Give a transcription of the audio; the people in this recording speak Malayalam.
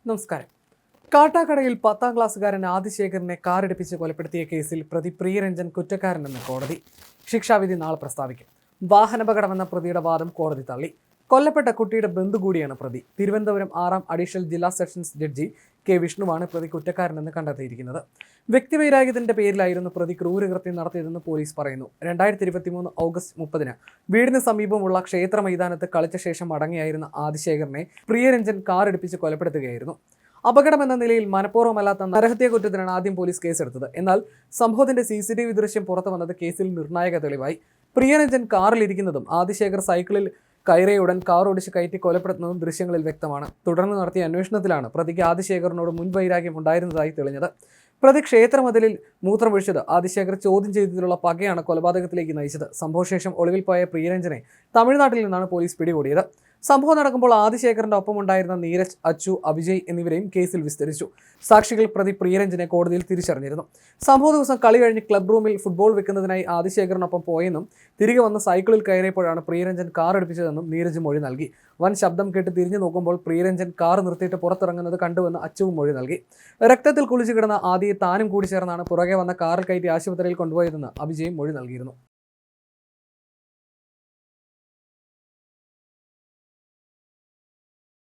നമസ്കാരം. കാട്ടാക്കടയിൽ 10ാം ക്ലാസ്സുകാരൻ ആദിശേഖരനെ കാറിടിപ്പിച്ച് കൊലപ്പെടുത്തിയ കേസിൽ പ്രതി പ്രിയരഞ്ജൻ കുറ്റക്കാരനെന്ന് കോടതി. ശിക്ഷാവിധി നാളെ പ്രസ്താവിക്കും. വാഹനാപകടമെന്ന പ്രതിയുടെ വാദം കോടതി തള്ളി. കൊല്ലപ്പെട്ട കുട്ടിയുടെ ബന്ധു കൂടിയാണ് പ്രതി. തിരുവനന്തപുരം 6ാം അഡീഷണൽ ജില്ലാ സെഷൻസ് ജഡ്ജി കെ വിഷ്ണുവാണ് പ്രതി കുറ്റക്കാരനെന്ന് കണ്ടെത്തിയിരിക്കുന്നത്. വ്യക്തിവൈരാഗ്യത്തിന്റെ പേരിലായിരുന്നു പ്രതി ക്രൂരകൃത്യം നടത്തിയതെന്ന് പോലീസ് പറയുന്നു. 2023 ഓഗസ്റ്റ് 30 വീടിന് സമീപമുള്ള ക്ഷേത്ര മൈതാനത്ത് കളിച്ച ശേഷം മടങ്ങിയായിരുന്ന ആദിശേഖരനെ പ്രിയരഞ്ജൻ കാറിടിപ്പിച്ച് കൊലപ്പെടുത്തുകയായിരുന്നു. അപകടമെന്ന നിലയിൽ മനഃപൂർവ്വമല്ലാത്ത നരഹത്യാ കുറ്റത്തിനാണ് ആദ്യം പോലീസ് കേസെടുത്തത്. എന്നാൽ സംഭവത്തിന്റെ CCTV ദൃശ്യം പുറത്തു വന്നത് കേസിൽ നിർണായക തെളിവായി. പ്രിയരഞ്ജൻ കാറിലിരിക്കുന്നതും ആദിശേഖർ സൈക്കിളിൽ കയറിയ ഉടൻ കാർ ഓടിച്ച് കയറ്റി കൊലപ്പെടുത്തുന്നതും ദൃശ്യങ്ങളിൽ വ്യക്തമാണ്. തുടർന്ന് നടത്തിയ അന്വേഷണത്തിലാണ് പ്രതിക്ക് ആദിശേഖറിനോട് മുൻവൈരാഗ്യം ഉണ്ടായിരുന്നതായി തെളിഞ്ഞത്. പ്രതി ക്ഷേത്രമതിലിൽ മൂത്രമൊഴിച്ചത് ആദിശേഖർ ചോദ്യം ചെയ്തതിലുള്ള പകയാണ് കൊലപാതകത്തിലേക്ക് നയിച്ചത്. സംഭവശേഷം ഒളിവിൽ പോയ പ്രിയരഞ്ജനെ തമിഴ്നാട്ടിൽ നിന്നാണ് പോലീസ് പിടികൂടിയത്. സംഭവം നടക്കുമ്പോൾ ആദിശേഖറിന്റെ ഒപ്പമുണ്ടായിരുന്ന നീരജ്, അച്ചു, അഭിജയ് എന്നിവരെയും കേസിൽ വിസ്തരിച്ചു. സാക്ഷികൾ പ്രതി പ്രിയരഞ്ജനെ കോടതിയിൽ തിരിച്ചറിഞ്ഞിരുന്നു. സംഭവ ദിവസം കളി കഴിഞ്ഞ് ക്ലബ് റൂമിൽ ഫുട്ബോൾ വെക്കുന്നതിനായി ആദിശേഖറിനൊപ്പം പോയെന്നും തിരികെ വന്ന് സൈക്കിളിൽ കയറിയപ്പോഴാണ് പ്രിയരഞ്ജൻ കാർ എടുപ്പിച്ചതെന്നും നീരജ് മൊഴി നൽകി. വൻ ശബ്ദം കേട്ട് തിരിഞ്ഞു നോക്കുമ്പോൾ പ്രിയരഞ്ജൻ കാർ നിർത്തിയിട്ട് പുറത്തിറങ്ങുന്നത് കണ്ടുവെന്ന് അച്ചുവും മൊഴി നൽകി. രക്തത്തിൽ കുളിച്ചു കിടന്ന ആദിയെ താനും കൂടി ചേർന്നാണ് പുറകെ വന്ന കാറിൽ കയറ്റി ആശുപത്രിയിൽ കൊണ്ടുപോയതെന്ന് അഭിജയും മൊഴി നൽകിയിരുന്നു.